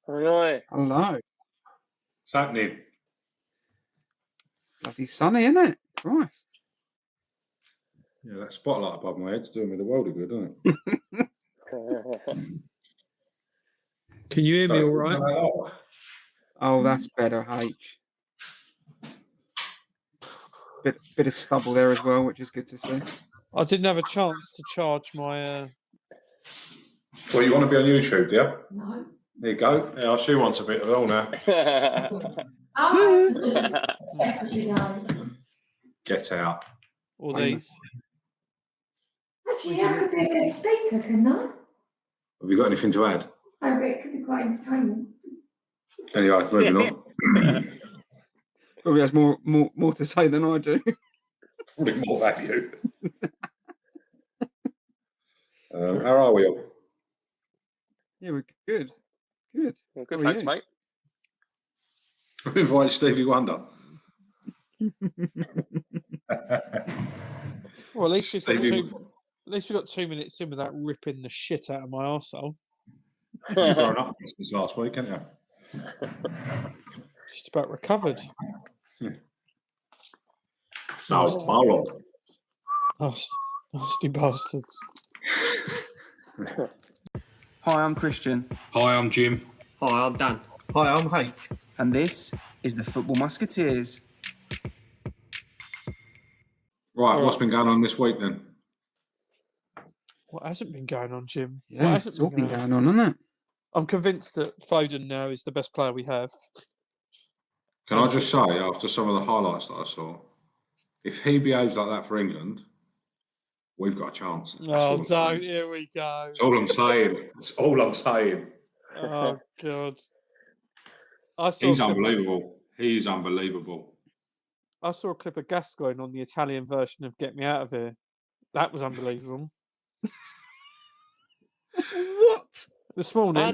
Right. Hello. What's happening? Bloody sunny, isn't it? Christ. Yeah, that spotlight above my head's doing me the world of good, doesn't it? Can you hear me all right? Oh, that's better, H. Bit of stubble there as well, which is good to see. I didn't have a chance to charge my... Well, you want to be on YouTube, do you? No. There you go. Yeah, she wants a bit of it all now. Definitely no. Get out. All these. Actually, I could be a good speaker, couldn't I? Have you got anything to add? I bet it could be quite entertaining. Anyway, moving on. Probably has more to say than I do. Probably more value. How are we all? Yeah, we're good. Good. Yeah, good, thanks, mate. I've invited Stevie Wonder. Well, at least Stevie- we got 2 minutes in without ripping the shit out of my arsehole. You've grown up since last week, haven't you? Just about recovered. Sao Paulo. Nasty bastards. Hi, I'm Christian. Hi, I'm Jim. Hi, I'm Dan. Hi, I'm Hank. And this is the Football Musketeers. Right, what's been going on this week then? What hasn't been going on, Jim? What Yeah, hasn't it's all been going on, hasn't it? I'm convinced that Foden now is the best player we have. Can I just say, after some of the highlights that I saw, if he behaves like that for England, we've got a chance. That's all I'm saying. Here we go. That's all I'm saying. That's all I'm saying. Oh, God. He's unbelievable. He's unbelievable. I saw a clip of Gascoigne on the Italian version of Get Me Out of Here. That was unbelievable. What? This morning,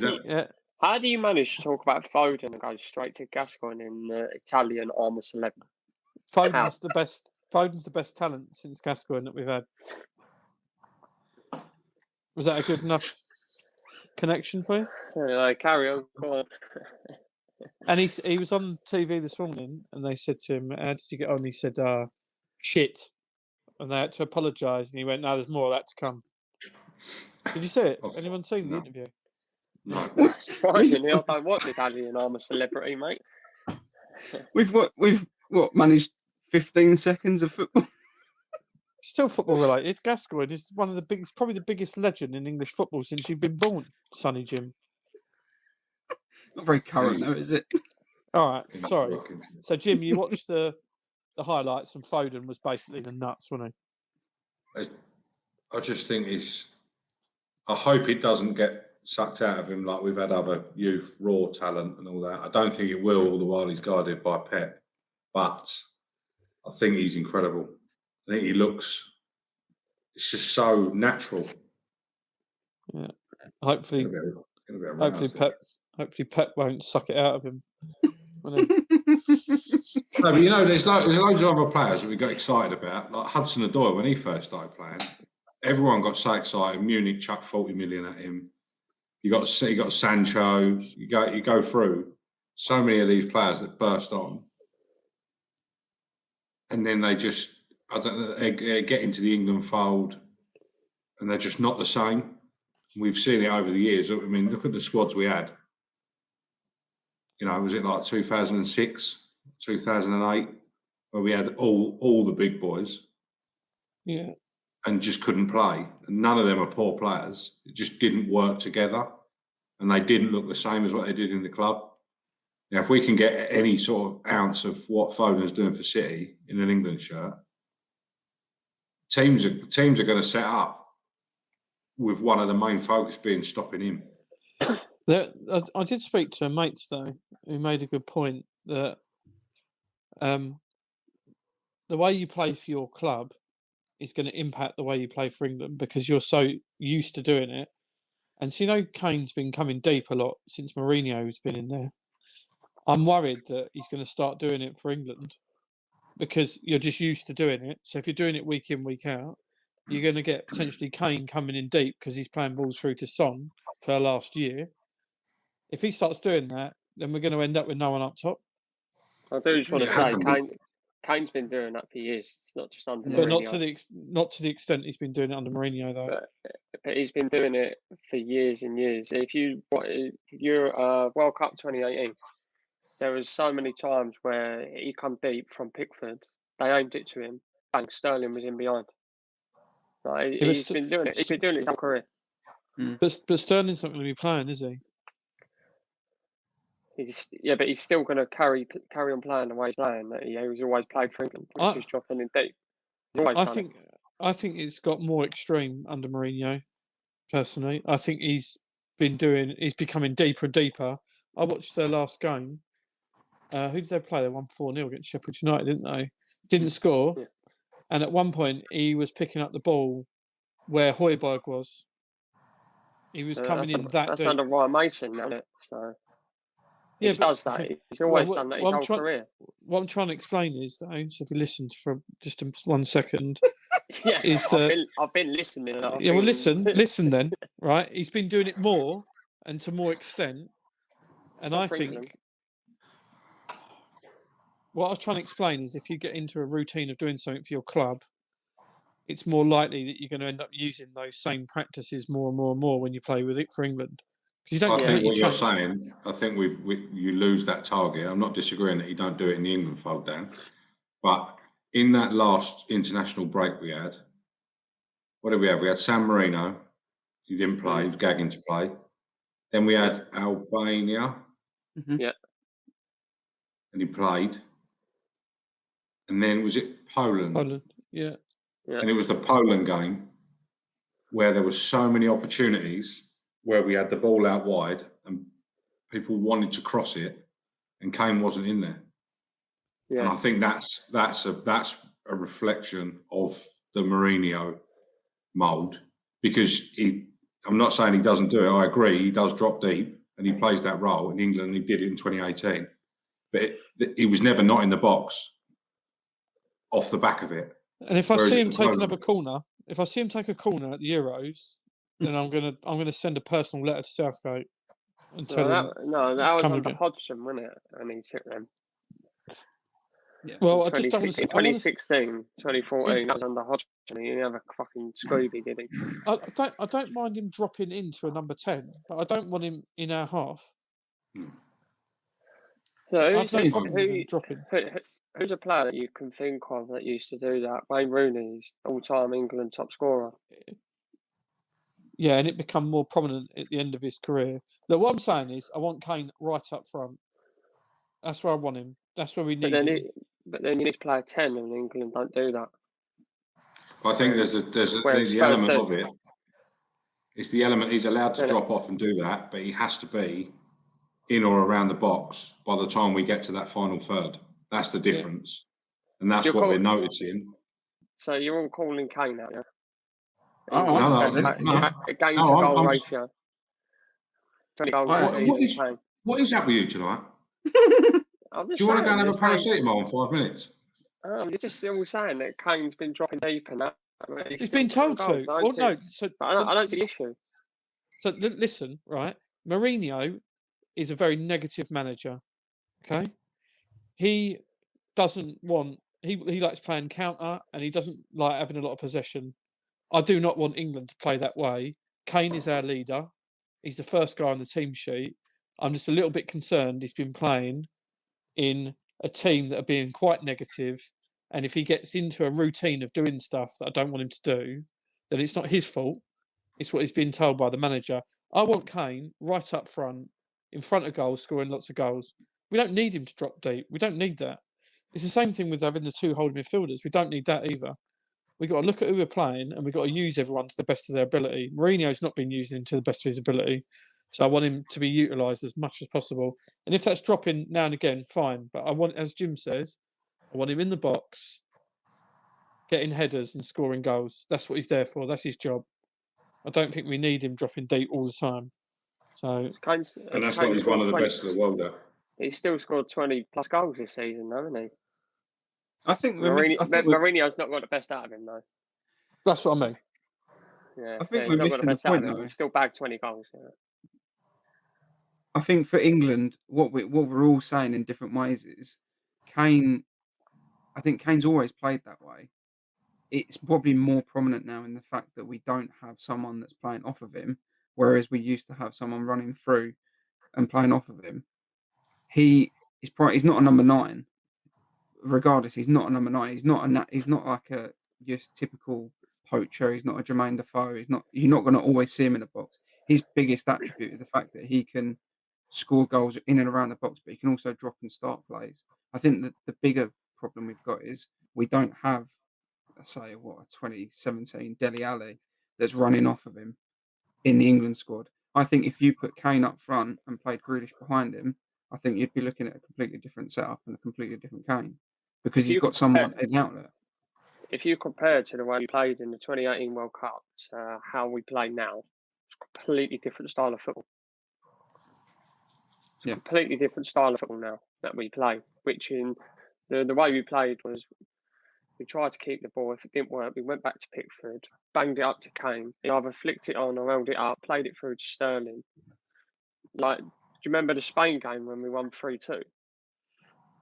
How do you manage to talk about Foden and go straight to Gascoigne in Italian armour celebrity? Foden's the best talent since Gascoigne that we've had. Was that a good enough connection for you? Carry on. Go on. And he was on TV this morning, and they said to him, "How did you get on?" He said, "Shit," and they had to apologise. And he went, "No, there's more of that to come." Did you see it? Anyone seen the interview? No. Surprisingly, I don't watch Italian armour celebrity, mate. We've managed 15 seconds of football. Still football related. Gascoigne is one of the biggest, probably the biggest legend in English football since you've been born, Sonny Jim. Not very current though, is it? All right, sorry. So Jim, you watched the highlights, and Foden was basically the nuts, wasn't he? I just think I hope it doesn't get sucked out of him like we've had other youth, raw talent and all that. I don't think it will, all the while he's guided by Pep. But I think he's incredible. I think it's just so natural. Yeah. Hopefully Pep won't suck it out of him. No, but there's loads of other players that we got excited about, like Hudson-Odoi when he first started playing. Everyone got so excited. Munich chucked 40 million at him. You got Sancho. You go through so many of these players that burst on, and then they just they get into the England fold, and they're just not the same. We've seen it over the years. I mean, look at the squads we had. Was it like 2006, 2008, where we had all the big boys? Yeah. And just couldn't play. And none of them are poor players. It just didn't work together. And they didn't look the same as what they did in the club. Now, if we can get any sort of ounce of what Foden's doing for City in an England shirt, teams are going to set up with one of the main focus being stopping him. I did speak to a mate today who made a good point that the way you play for your club is going to impact the way you play for England because you're so used to doing it. And so, Kane's been coming deep a lot since Mourinho's been in there. I'm worried that he's going to start doing it for England because you're just used to doing it. So if you're doing it week in, week out, you're going to get potentially Kane coming in deep because he's playing balls through to Son for last year. if he starts doing that, then we're going to end up with no one up top. I do just want to Yeah, say, Kane's been doing that for years. It's not just under But Mourinho. not to the extent he's been doing it under Mourinho, though. But he's been doing it for years and years. If you're World Cup 2018, there was so many times where he come deep from Pickford. They aimed it to him. Bang, Sterling was in behind. Like, Yeah, he's been doing it. He's been doing it his whole career. But Sterling's not going to be playing, is he? But he's still going to carry on playing the way he's playing. That he was always played for England, which is dropping in deep. I think it's got more extreme under Mourinho. Personally, I think he's becoming deeper and deeper. I watched their last game. Who did they play? They won 4-0 against Sheffield United, didn't they? Didn't score, and at one point he was picking up the ball where Højbjerg was. He was coming in that that's deep. under Ryan Mason, isn't it? So yeah, he does that. He's always done that his whole career. What I'm trying to explain is, though, so if you listen for just 1 second, I've been listening. Well, listen then, right? He's been doing it more and to more extent, and I think what I was trying to explain is if you get into a routine of doing something for your club, it's more likely that you're going to end up using those same practices more and more and more when you play with it for England. I think what you're saying, I think you lose that target. I'm not disagreeing that you don't do it in the England fold, Dan. But in that last international break we had, what did we have? We had San Marino. He didn't play. He was gagging to play. Then we had Albania. Yeah. And he played. And then was it Poland? Poland, yeah. And it was the Poland game where there were so many opportunities where we had the ball out wide and people wanted to cross it, and Kane wasn't in there. Yeah. And I think that's a reflection of the Mourinho mould, because I'm not saying he doesn't do it. I agree, he does drop deep and he plays that role in England. He did it in 2018, but he was never not in the box off the back of it. And if I see him take another corner, if I see him take a corner at the Euros, then I'm gonna send a personal letter to Southgate and tell him. That was under Hodgson, wasn't it? And he took them. Yeah. Well, I just don't want to. 2016, 2014, that was under Hodgson. He didn't have a fucking Scooby, did he? I don't mind him dropping into a number 10, but I don't want him in our half. So who's a player that you can think of that used to do that? Wayne Rooney's all-time England top scorer. Yeah, and it become more prominent at the end of his career. Look, what I'm saying is, I want Kane right up front. That's where I want him. That's where we need him. But then you need to play a 10, and England don't do that. I think there's the element of it. It's the element he's allowed to drop off and do that, but he has to be in or around the box by the time we get to that final third. That's the difference, and that's what we're noticing. So you're all calling Kane out, yeah? No. Game to goal ratio. 20 goals. What is that with you tonight? Do you want to go and have a paracetamol in 5 minutes? You're just all saying that Kane's been dropping deep and that. He's been told to. Well, no. I don't see the issue. So listen, right? Mourinho is a very negative manager. Okay, he doesn't want. He likes playing counter, and he doesn't like having a lot of possession. I do not want England to play that way. Kane is our leader. He's the first guy on the team sheet. I'm just a little bit concerned he's been playing in a team that are being quite negative. And if he gets into a routine of doing stuff that I don't want him to do, then it's not his fault. It's what he's been told by the manager. I want Kane right up front, in front of goals, scoring lots of goals. We don't need him to drop deep. We don't need that. It's the same thing with having the two holding midfielders. We don't need that either. We've got to look at who we're playing, and we've got to use everyone to the best of their ability. Mourinho's not been using him to the best of his ability, so I want him to be utilised as much as possible. And if that's dropping now and again, fine. But I want, as Jim says, I want him in the box, getting headers and scoring goals. That's what he's there for. That's his job. I don't think we need him dropping deep all the time. So, and that's why he's one of the best in the world at. He's still scored 20 plus goals this season, though, hasn't he? I think Mourinho's not got the best out of him, though. That's what I mean. Yeah, I think we're missing the point, though. He's still bagged 20 goals. Yeah. I think for England, what we're all saying in different ways is Kane. I think Kane's always played that way. It's probably more prominent now in the fact that we don't have someone that's playing off of him, whereas we used to have someone running through and playing off of him. He's not a number 9. Regardless, he's not a number 9. He's not like a just typical poacher. He's not a Jermaine Defoe. You're not going to always see him in the box. His biggest attribute is the fact that he can score goals in and around the box, but he can also drop and start plays. I think that the bigger problem we've got is we don't have, let's say, a 2017 Dele Alli that's running off of him in the England squad. I think if you put Kane up front and played Grealish behind him, I think you'd be looking at a completely different setup and a completely different Kane because he's got someone in the outlet. If you compare to the way we played in the 2018 World Cup to how we play now, it's a completely different style of football. Yeah. Completely different style of football now that we play, which in the way we played was we tried to keep the ball. If it didn't work, we went back to Pickford, banged it up to Kane. He either flicked it on or held it up, played it through to Sterling. Like, do you remember the Spain game when we won 3-2?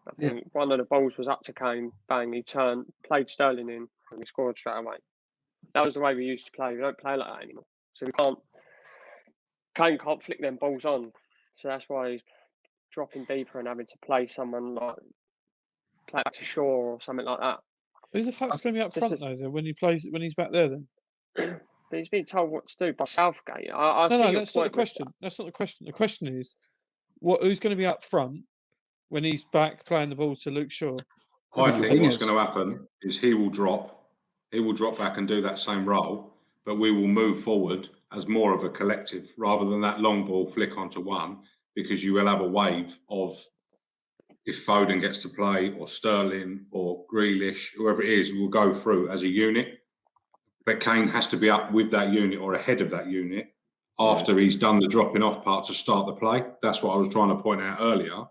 I think one of the balls was up to Kane, bang, he turned, played Sterling in, and we scored straight away. That was the way we used to play. We don't play like that anymore. So Kane can't flick them balls on. So that's why he's dropping deeper and having to play someone like play back to Shaw or something like that. Who the fuck's going to be up front though? Then when he's back there, then. But he's been told what to do by Southgate. No, that's not the question. That's not the question. The question is, who's going to be up front when he's back playing the ball to Luke Shaw? I think what's going to happen is he will drop back and do that same role, but we will move forward as more of a collective rather than that long ball flick onto one, because you will have a wave of, if Foden gets to play or Sterling or Grealish, whoever it is, will go through as a unit. But Kane has to be up with that unit or ahead of that unit after he's done the dropping off part to start the play. That's what I was trying to point out earlier,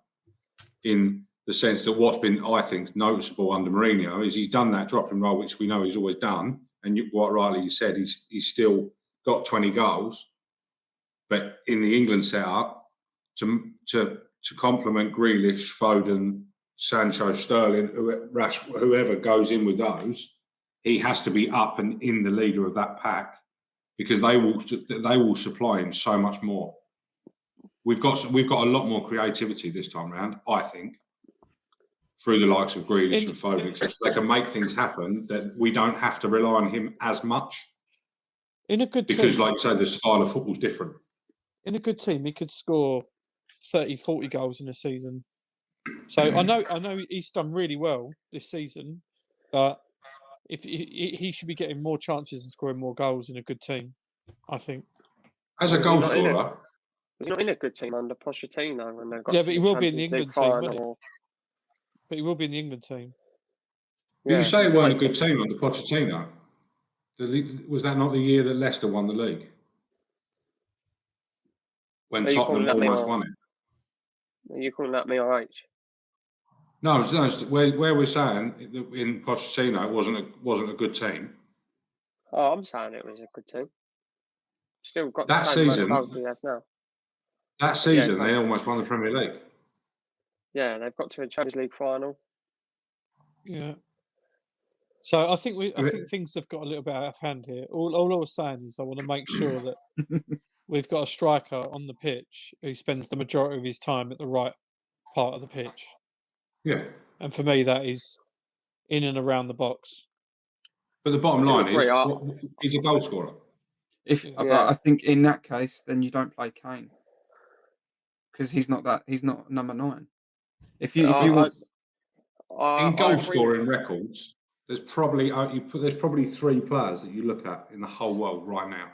in the sense that what's been, I think, noticeable under Mourinho is he's done that dropping role, which we know he's always done. And what rightly you said, he's still got 20 goals. But in the England setup, to complement Grealish, Foden, Sancho, Sterling, whoever goes in with those, he has to be up and in the leader of that pack, because they will supply him so much more. We've got a lot more creativity this time round, I think, through the likes of Grealish and Foden, etc. They can make things happen that we don't have to rely on him as much. In a good because, team, like you say, the style of football's different. In a good team, he could score 30, 40 goals in a season. So I know he's done really well this season, but if he should be getting more chances and scoring more goals in a good team, I think. As a goal scorer, he's not in a good team under Pochettino when they've got. Yeah, but he will be in the England team, won't he? But he will be in the England team. Yeah, you say it weren't a good team under Pochettino. Was that not the year that Leicester won the league? When Tottenham almost won it. Are you calling that MRH? No, where we're saying in Pochettino it wasn't a good team. Oh, I'm saying it was a good team. Still got that the same season. amount of goals he has now. That season, they almost won the Premier League. Yeah, they've got to a Champions League final. Yeah. So I think things have got a little bit out of hand here. All I was saying is I want to make sure that we've got a striker on the pitch who spends the majority of his time at the right part of the pitch. Yeah. And for me, that is in and around the box. But the bottom line is, he's a goal scorer. I think in that case, then you don't play Kane, because he's not number 9. If you want in goal scoring records, there's probably 3 players that you look at in the whole world right now.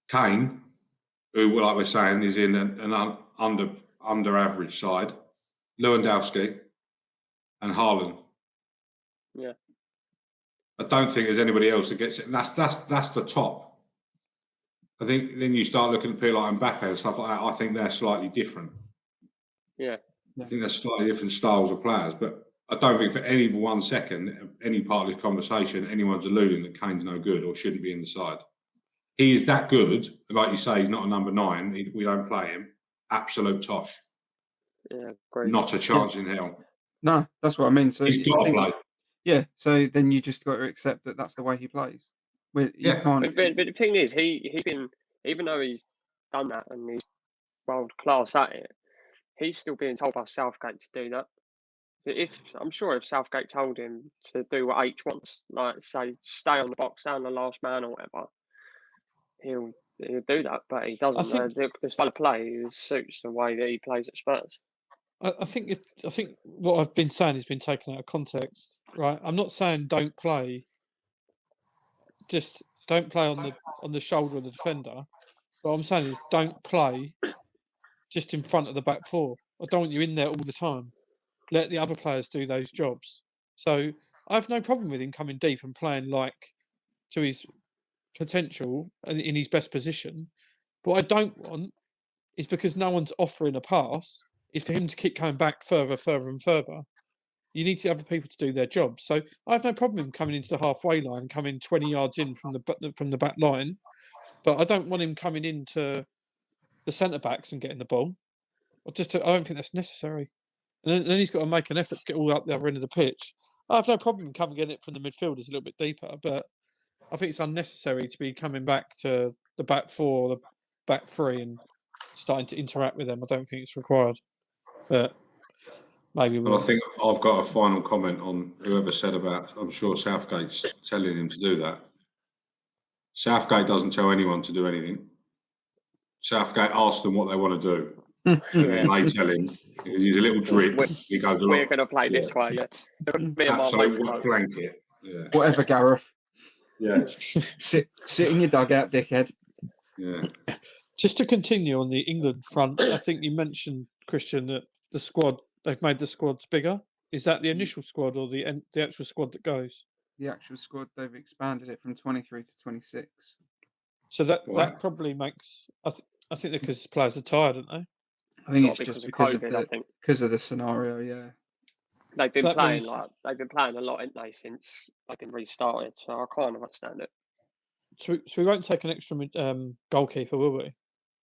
Kane, who, like we're saying, is in an under average side. Lewandowski and Haaland. Yeah. I don't think there's anybody else that gets it. That's the top. I think then you start looking at people like Mbappe and stuff like that. I think they're slightly different. Yeah. I think they're slightly different styles of players, but I don't think for any 1 second, any part of this conversation, anyone's alluding that Kane's no good or shouldn't be in the side. he is that good. Like you say, he's not a number 9. We don't play him. Absolute tosh. Yeah, great. Not a chance in hell. No, that's what I mean. So He's I got to think- play. Yeah, so then you just got to accept that that's the way he plays. You Yeah. can't. But the thing is, he's been, even though he's done that and he's world class at it, he's still being told by Southgate to do that. I'm sure if Southgate told him to do what H wants, like say stay on the box, stay on the last man or whatever, he'll do that. But he doesn't. The style of play suits the way that he plays at Spurs. I think what I've been saying has been taken out of context, right? I'm not saying don't play. Just don't play on the shoulder of the defender. What I'm saying is don't play just in front of the back four. I don't want you in there all the time. Let the other players do those jobs. So I have no problem with him coming deep and playing like to his potential and in his best position. But what I don't want is because no one's offering a pass, is for him to keep coming back further and further. You need the other people to do their job. So I have no problem with him coming into the halfway line, coming 20 yards in from the back line. But I don't want him coming into the centre backs and getting the ball. I don't think that's necessary. And then he's got to make an effort to get all up the other end of the pitch. I have no problem coming getting it from the midfielders a little bit deeper, but I think it's unnecessary to be coming back to the back four, the back three, and starting to interact with them. I don't think it's required. But maybe Well, I think I've got a final comment on whoever said about, I'm sure Southgate's telling him to do that. Southgate doesn't tell anyone to do anything. Southgate asks them what they want to do. And then they tell him, he's a little drip. He goes, we're going to play this way, yeah. Me and my absolute waistcoat. blanket. Yeah. Whatever, Gareth. Yeah. Sit in your dugout, dickhead. Yeah. Just to continue on the England front, I think you mentioned, Christian, that the squad, they've made the squads bigger. Is that the initial squad or the actual squad that goes? The actual squad, they've expanded it from 23 to 26. So that probably makes. I think because players are tired, aren't they? I think Not it's just because because of COVID, I think. because of the scenario. Yeah, They've been So that playing means- they've been playing a lot, haven't they, since they've been restarted. So I kind of understand it. So we won't take an extra goalkeeper, will we?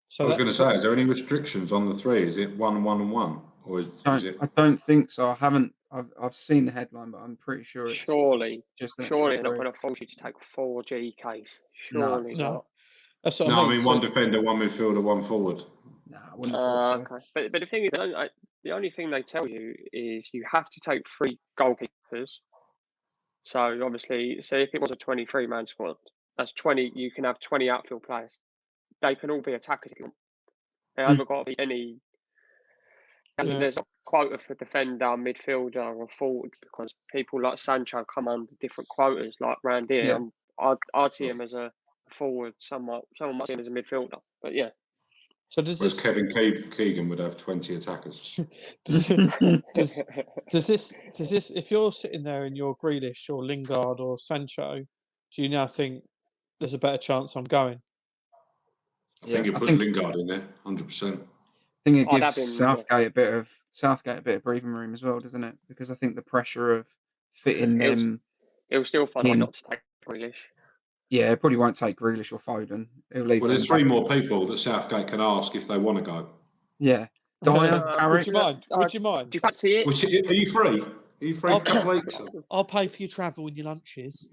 So I was going to say, is there any restrictions on the 3? Is it 1, 1, and 1, or is it? I don't think so. I haven't. I've seen the headline, but I'm pretty sure it's Surely just an they're extra not 3. going to force you to take 4 GKs. No. Surely No. not. That's what No, I mean. one defender, 1 midfielder, 1 forward. Nah, I wouldn't have thought so. Okay. But the thing is, the only thing they tell you is you have to take 3 goalkeepers. So obviously, say if it was a 23-man squad, that's 20. You can have 20 outfield players. They can all be attackers if you want. They haven't got to be any. Yeah. There's a quota for defender, midfielder, or forward because people like Sancho come under different quotas. Like round here, Yeah. I'd see him as a forward. Someone might see him as a midfielder. But yeah. So does Whereas this Kevin Keegan would have 20 attackers. does this if you're sitting there and you're Grealish or Lingard or Sancho, do you now think there's a better chance I'm going? I think you put Lingard in there, 100%. I think it I'd gives have him, Southgate a bit of breathing room as well, doesn't it? Because I think the pressure of fitting them. It'll still find a way in. not to take Grealish. Yeah, it probably won't take Grealish or Foden. He'll leave. Well, there's them 3 back. more people that Southgate can ask if they want to go. Yeah. Dyer, Would Carrick. you mind? Would you mind? Do you fancy it? Which, are you free? Are you free a couple of weeks? I'll pay for your travel and your lunches.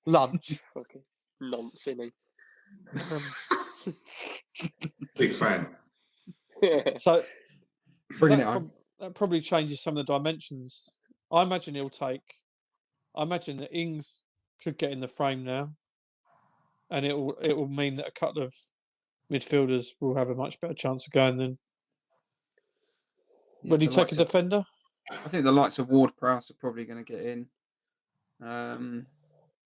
Lunch. Okay. Nonsense. Big fan. So Bring that, it on. that probably changes some of the dimensions. I imagine that Ings could get in the frame now, and it will mean that a couple of midfielders will have a much better chance of going then. Yeah, Would he the take a likes of- defender? I think the likes of Ward-Prowse are probably going to get in. When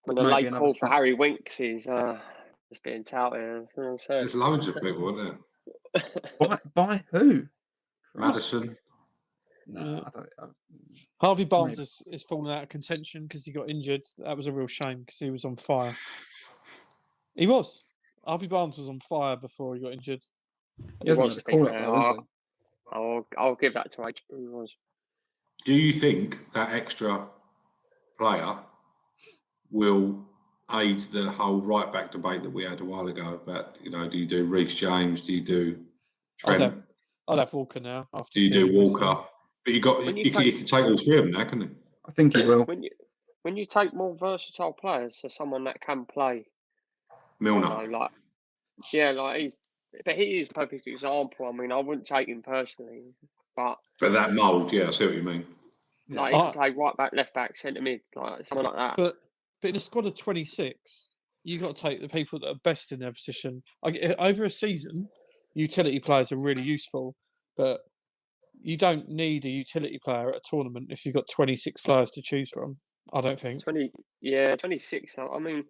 the Might be late another call for step. Harry Winks is just being touted. You know what I'm saying? There's loads of people, isn't there? By who? Madison. No, Harvey Barnes is fallen out of contention because he got injured. That was a real shame because he was on fire. He was. Harvey Barnes was on fire before he got injured. he hasn't was had a to be call up fair. though, has he? I'll give that to H. He was. Do you think that extra player will aid the whole right back debate that we had a while ago about, do you do Reece James? Do you do Trent? I'd have Walker now. After Do you do seeing Wesley. Walker? But you can take all three of them now, can you? I think he will. When you take more versatile players, so someone that can play, Milner. but he is a perfect example. I mean, I wouldn't take him personally, but that mould, yeah, I see what you mean. he can play right back, left back, centre mid, like someone like that. But in a squad of 26, you got to take the people that are best in their position. Over a season, utility players are really useful, but you don't need a utility player at a tournament if you've got 26 players to choose from. I don't think 26. I mean,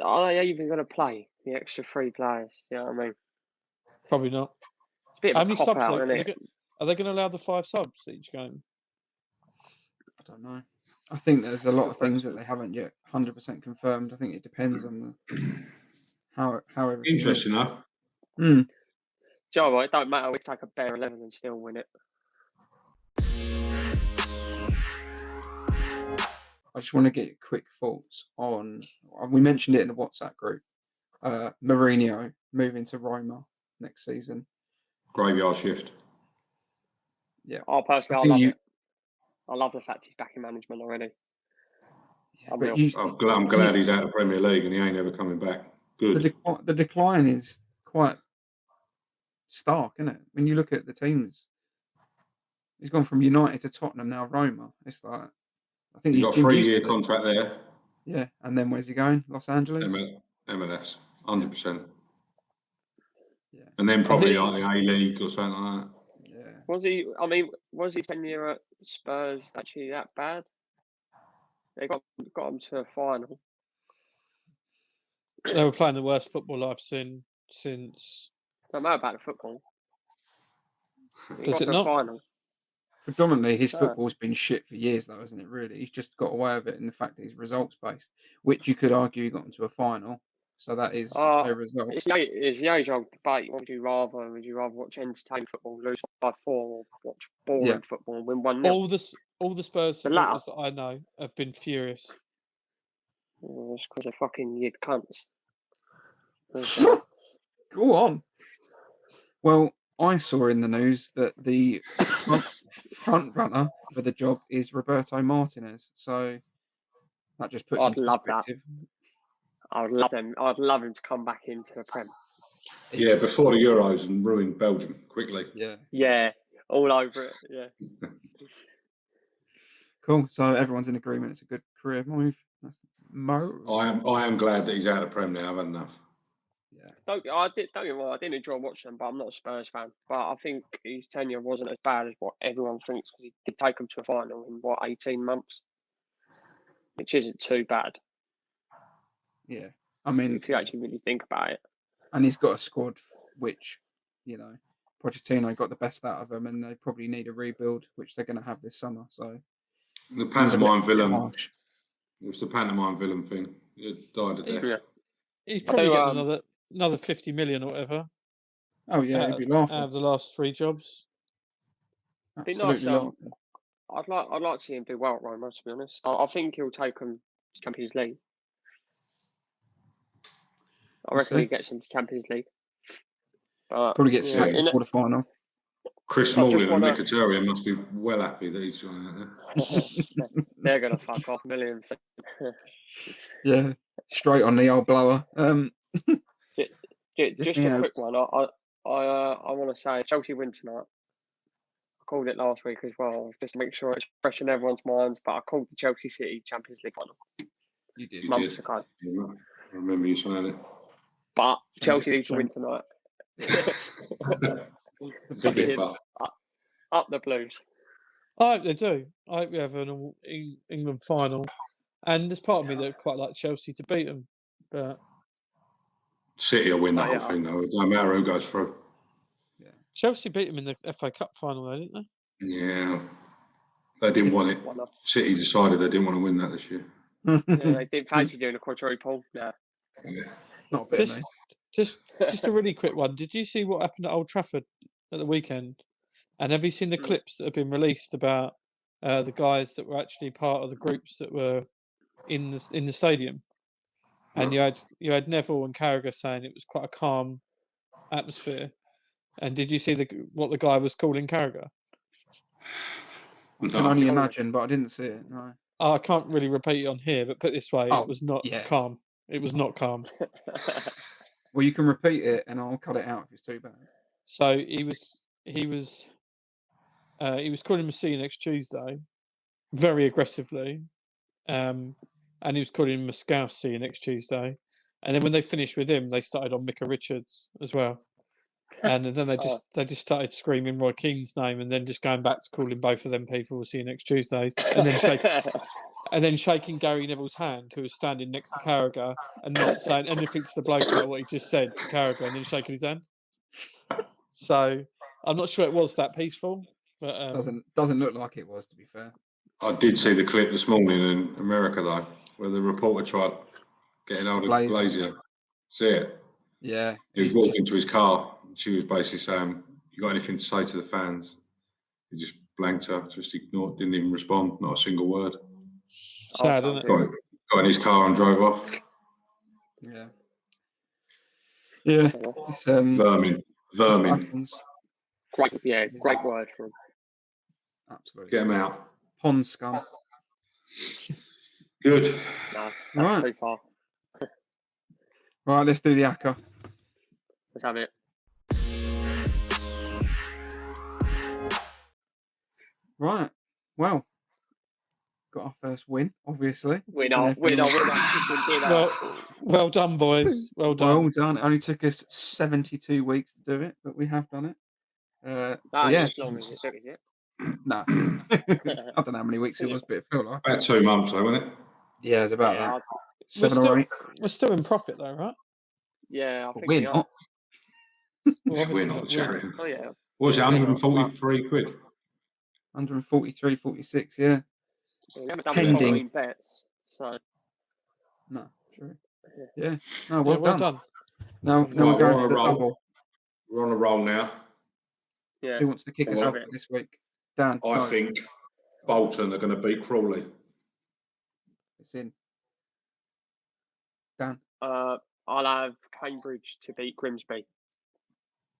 are they even going to play the extra 3 players? You know what I mean? Probably not. It's a bit How of a many cop subs out, are isn't it? they going to allow the 5 subs each game? I don't know. I think there's a lot of things that they haven't yet 100% confirmed. I think it depends on how everything. Interesting, though. Joe, it don't matter. We take a bare 11 and still win it. I just want to get quick thoughts on. We mentioned it in the WhatsApp group. Mourinho moving to Roma next season. Graveyard shift. Yeah. Personally, I love it. I love the fact he's back in management already. Yeah, but I'm glad he's out of the Premier League and he ain't ever coming back. Good. The decline is quite stark, isn't it? When you look at the teams, he's gone from United to Tottenham, now Roma. It's like, I think he's got a 3-year contract there. Yeah, and then where's he going? Los Angeles? MLS, 100%. Yeah, and then probably like the A-League or something like that. Yeah. Was his tenure at Spurs actually that bad? They got him to a final. They were playing the worst football I've seen since. Don't matter about the football. Does it not? Final. Predominantly, his football's been shit for years, though, hasn't it? Really, he's just got away with it in the fact that he's results based, which you could argue he got into a final. So that is a result. It's the age-old debate. What would you rather? Would you rather watch entertaining football, lose by 4, or watch boring football and win 1-0? All the Spurs supporters that I know have been furious. It's because they're fucking yid cunts. Go on. Well, I saw in the news that the front runner for the job is Roberto Martinez. So that just puts into perspective. I would love him. I'd love him to come back into the Prem. Yeah, before the Euros and ruin Belgium quickly. Yeah, all over it. Yeah. Cool. So everyone's in agreement. It's a good career move. I am glad that he's out of Prem now. I've had enough. Yeah. Don't get me wrong. I didn't enjoy watching him, but I'm not a Spurs fan. But I think his tenure wasn't as bad as what everyone thinks, because he did take them to a final in 18 months, which isn't too bad. Yeah, I mean, if you actually really think about it. And he's got a squad which, Pochettino got the best out of them, and they probably need a rebuild, which they're going to have this summer. So the pantomime villain. It was the pantomime villain thing. It died a death. Yeah. He's probably getting another 50 million or whatever. Oh yeah, he'd be laughing. Out of the last 3 jobs. Absolutely laughing. I'd like to see him do well at Roma, to be honest. I think he'll take them to Champions League. I reckon he gets into Champions League. Probably gets sacked before the final. Chris Smalling and Mkhitaryan must be well happy that he's gone out there. They're going to fuck off millions. Yeah, straight on the old blower. Just a quick one. I want to say Chelsea win tonight. I called it last week as well, just to make sure it's fresh in everyone's minds. But I called the Chelsea City Champions League final. You did. Months ago. I remember you saying it. But Chelsea need to win tonight. Up the Blues. I hope they do. I hope we have an England final. And there's part of me that quite like Chelsea to beat them. But City will win the whole thing, though. It don't matter who goes through. Yeah. Chelsea beat them in the FA Cup final, though, didn't they? Yeah. They didn't want it. City decided they didn't want to win that this year. Yeah, they didn't fancy doing a quadruple. Yeah. Not a bit, just a really quick one. Did you see what happened at Old Trafford at the weekend? And have you seen the clips that have been released about the guys that were actually part of the groups that were in the stadium, and you had Neville and Carragher saying it was quite a calm atmosphere. And did you see what the guy was calling Carragher? I can only imagine, but I didn't see it. No. I can't really repeat it on here, but put it this way, it was not calm. It was not calm. Well, you can repeat it, and I'll cut it out if it's too bad. So he was calling him a see you next Tuesday, very aggressively, and he was calling him a scouse see you next Tuesday. And then when they finished with him, they started on Micah Richards as well. And then they just started screaming Roy Keane's name, and then just going back to calling both of them people "will see you next Tuesday," and then shaking Gary Neville's hand, who was standing next to Carragher, and not saying anything to the bloke about what he just said to Carragher, and then shaking his hand. So I'm not sure it was that peaceful, but doesn't look like it was, to be fair. I did see the clip this morning in America though, where the reporter tried getting hold of Glazer. See it? Yeah. He was walking to his car. She was basically saying, "You got anything to say to the fans?" He just blanked her, just ignored, didn't even respond, not a single word. Sad, isn't it? Got in his car and drove off. Yeah. Yeah. It's, vermin. Great word for him. Absolutely. Get him out. Pond scum. Good. No, that's too far. Right, let's do the ACCA. Let's have it. Right. Well, got our first win, obviously. We know. Well done, boys. Well done. Well done. It only took us 72 weeks to do it, but we have done it. As long as it took, is it? No. I don't know how many weeks it was, but it felt like about 2 months, though, wasn't it? Yeah, it's about that. 7 or 8. We're still in profit, though, right? Yeah, I think we're not. We're not charity. Oh yeah. What was it? 143 quid. 143, 46. Yeah. We haven't done Pending. 14 bets, so. No, true. Yeah. No, well done. Now Right, we're going for the double. We're on a roll now. Yeah. Who wants to kick us off this week? Dan. I think Bolton are going to beat Crawley. It's in. Dan. I'll have Cambridge to beat Grimsby.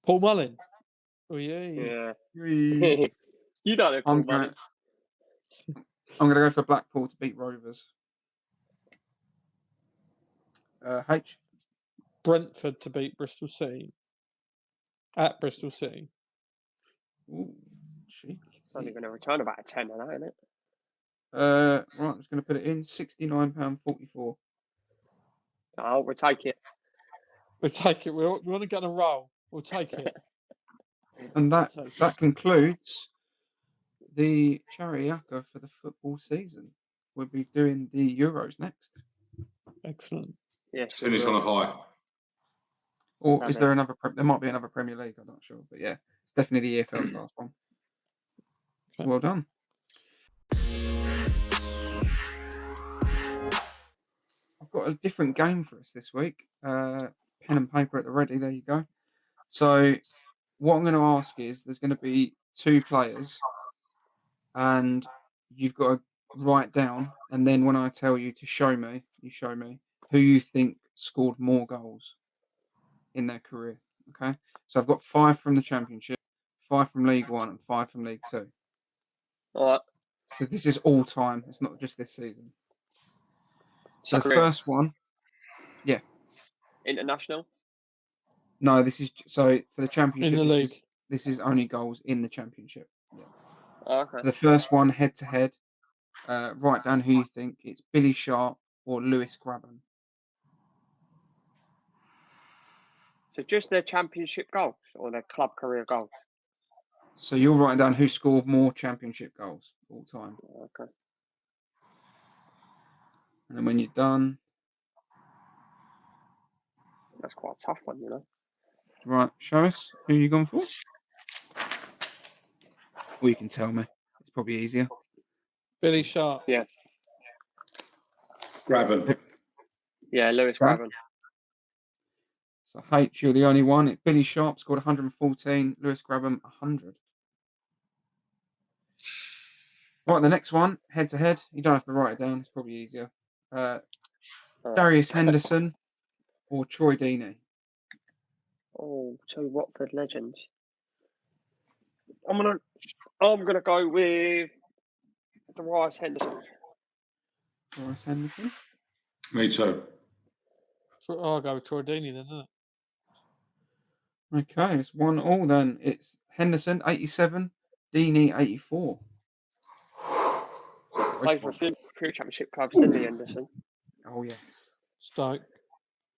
Paul Mullin. Oh yeah. Yeah. You don't know Paul Mullin. I'm going to go for Blackpool to beat Rovers. H. Brentford to beat Bristol City. At Bristol City. Ooh, cheeky. It's only going to return about a 10 now, isn't it? Right, I'm just going to put it in £69.44. Oh, we'll take it. We'll take it. We want to get on a roll. We'll take it. And that concludes the charity ACCA for the football season. We'll be doing the Euros next. Excellent. Yes. Finish on a high. Or is there another? There might be another Premier League. I'm not sure, but yeah, it's definitely the EFL's last one. So well done. I've got a different game for us this week. Pen and paper at the ready. There you go. So what I'm going to ask is, there's going to be 2 players, and you've got to write down, and then when I tell you to show me, you show me who you think scored more goals in their career. Okay, so I've got 5 from the Championship, 5 from League One, and 5 from League Two. All right. So this is all time. It's not just this season. So the Career. first one, yeah. International. No, this is so for the Championship. In the league. This is only goals in the Championship. Yeah. Oh, okay. So the first one, head to head. Write down who you think. It's Billy Sharp or Lewis Grabban. So just their Championship goals or their club career goals? So you're writing down who scored more Championship goals all time. Okay. And then when you're done, That's quite a tough one, you know. right, show us who you gone for. Or you can tell me. It's probably easier. Billy Sharp. Yeah. Grabban. Yeah, Lewis Right. Grabban. So H, you're the only one. Billy Sharp scored 114. Lewis Grabban 100. Right, the next one, head to head. You don't have to write it down. It's probably easier. Darius Henderson or Troy Deeney? Oh, two Watford legends. I'm gonna go with Darius Henderson. Darius Henderson. Me too. I'll go with Troy Deeney then, isn't it? Okay, it's 1-1 then. It's Henderson 87, Deeney 84. Played for a few championship clubs, didn't he, Henderson? Oh yes. Stoke.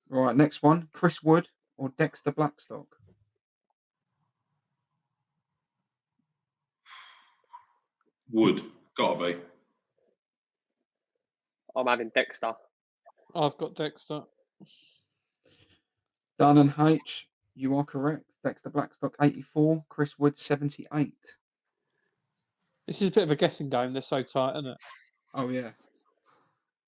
Right, next one. Chris Wood or Dexter Blackstock? Wood. Gotta be. I'm having Dexter. I've got Dexter. Dan and H, you are correct. Dexter Blackstock 84, Chris Wood 78. This is a bit of a guessing game. They're so tight, isn't it? Oh yeah.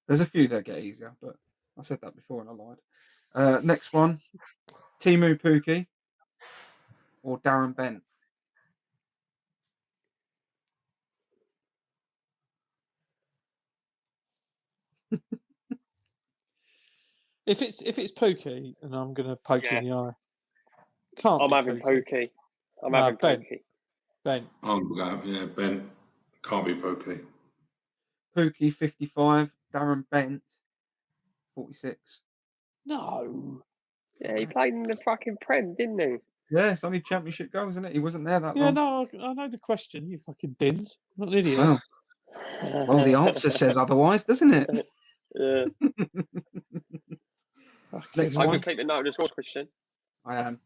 There's a few that get easier, but I said that before and I lied. Next one. Timu Pukki or Darren Bent? If it's Pookie, and I'm going to poke you Yeah. in the eye. Can't I'm be having Pookie. I'm No, having Ben. Pookie. Ben. Yeah, Ben. Can't be Pookie. Pukki 55, Darren Bent 46. No. Yeah, he played in the fucking Prem, didn't he? Yeah, it's only championship goals, isn't it? He wasn't there that Yeah, long. no, I know the question, you fucking bins. I'm not an idiot. Well, well, the answer says otherwise, doesn't it? Yeah. Next I one. can keep the note of the scores, Christian. I am.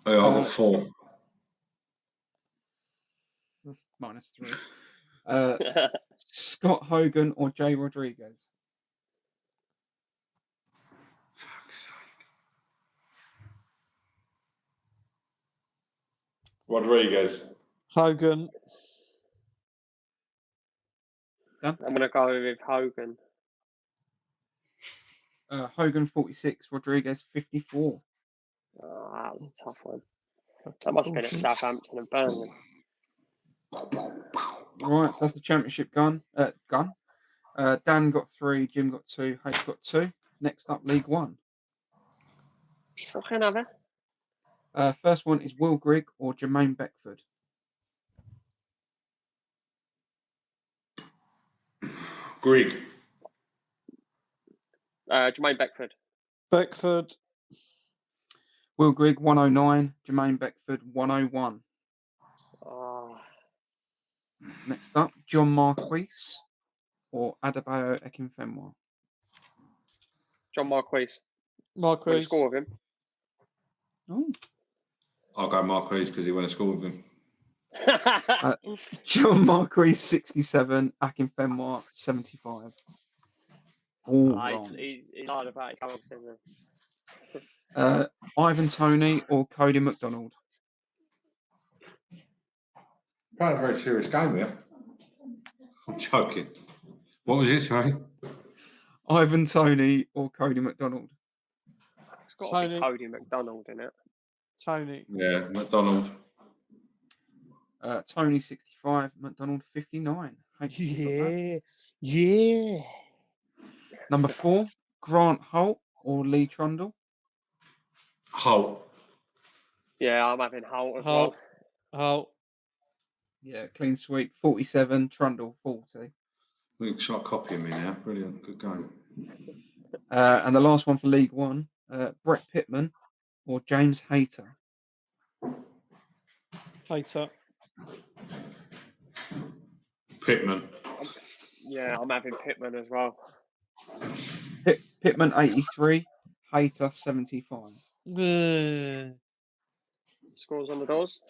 I've got 4. -3. Scott Hogan or Jay Rodriguez? Fuck's sake. Rodriguez. Hogan. I'm going to go with Hogan. Hogan 46, Rodriguez 54. Oh, that was a tough one. That must have been at Southampton and Burnley. Right, so that's the championship gun. Dan got 3, Jim got 2, H got 2. Next up, League One. Fucking have it. First one is Will Grigg or Jermaine Beckford. Grigg. Jermaine Beckford. Beckford. Will Grigg 109, Jermaine Beckford 101. Oh, Next up, John Marquise or Adebayo Ekinfenwa. John Marquise. Went to Marquis. school with him. Oh. I'll go Marquise because he went to school with him. John Marquise 67, Akinfenwa 75. All wrong. He's hard about his house, isn't he? Ivan Toney or Cody McDonald. Playing a very serious game here. I'm joking. What was it, sorry? Ivan Toney or Cody McDonald. It's got to be Tony. Cody McDonald in it. Tony. Yeah, McDonald. Tony 65, McDonald 59. Yeah. Number 4, Grant Holt or Lee Trundle. Holt. Yeah, I'm having Holt as well. Holt. Yeah, clean sweep 47, Trundle 40. Looks like copying me now. Brilliant. Good game. And the last one for League One, Brett Pittman or James Hayter. Hater. Pittman. Yeah, I'm having Pittman as well. Pittman 83, Hayter 75. Scores on the doors.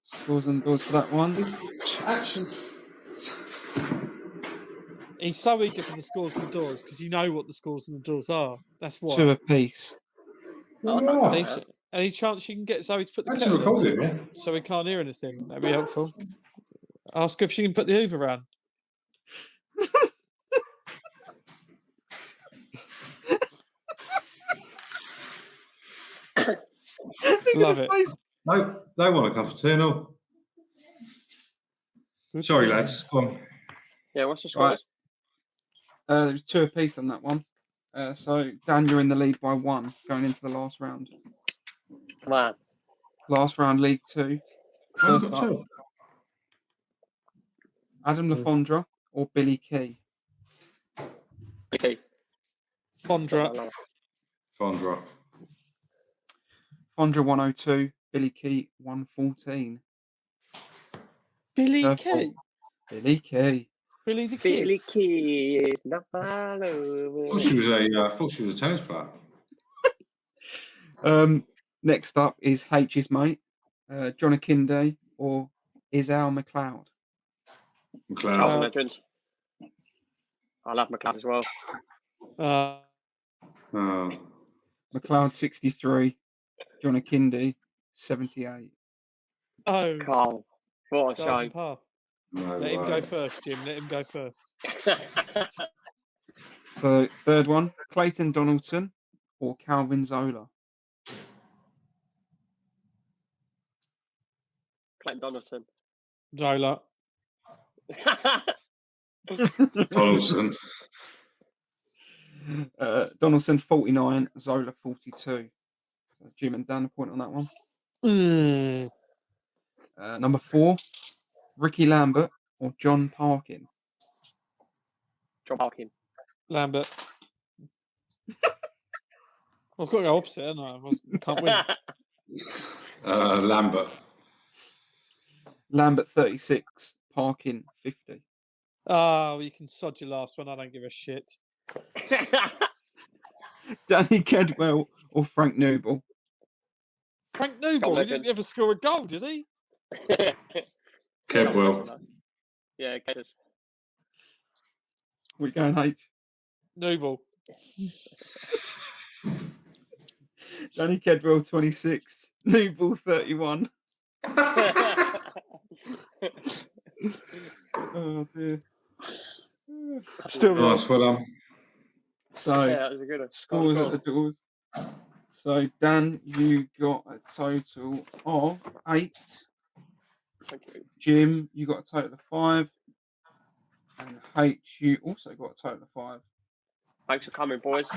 Scores and doors for that one. Actually, He's so eager for the scores and the doors because you know what the scores and the doors are. That's why. 2 apiece. Any chance you can get Zoe to put the actually kettle on recording, yeah. so we can't hear anything? That'd be helpful. Ask her if she can put the Hoover around. Love it. No, they want to come for 2-0. Sorry, lads. Go on. Yeah, what's the scores? There was 2 apiece on that one. So Dan, you're in the lead by 1 going into the last round. Come on. Last round, League 2. I've First got up, 2. Adam Lafondra or Billy Key. Okay. Fondra. Fondra. Fondra 102, Billy Key 114. Billy Third Key. one, Billy Key. Billy the Kid. Billy Key is not follow. I thought she was a tennis player. Next up is H's mate, John Akinde or Isao McLeod. Charlton McLeod. legend. I love McLeod as well. McLeod 63, John Akinde 78. Oh, Carl. What a garden shame. path. No Let him way. go first, Jim. Let him go first. So third one, Clayton Donaldson or Calvin Zola. Clayton Donaldson. Zola. Donaldson. Donaldson 49, Zola 42. So Jim and Dan a point on that one. Number 4, Ricky Lambert or John Parkin. John Parkin. Lambert. I've got to go opposite, haven't I? I can't win. Lambert. Lambert 36, Parkin 50. Oh, you can sod your last one. I don't give a shit. Danny Kedwell or Frank Noble. Frank Noble, he didn't ever score a goal, did he? Kedwell. Yeah, Kedwell. We going H. Noble. Danny Kedwell 26, Noble 31. Oh dear. Still Nice, well done. So Yeah, that was a good one. scores at the doors. So Dan, you got a total of 8. Thank you. Jim, you got a total of 5. And H, you also got a total of 5. Thanks for coming, boys.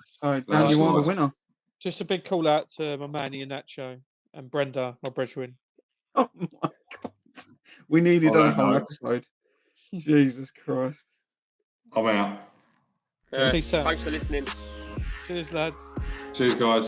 So Dan, That's you are the nice. winner. Just a big call out to my man Ian Nacho and Brenda, my brethren. Oh my god. We nearly On done a that whole note. episode. Jesus Christ. I'm out. Yeah, Peace out. thanks for listening. Cheers, lads. Cheers, guys.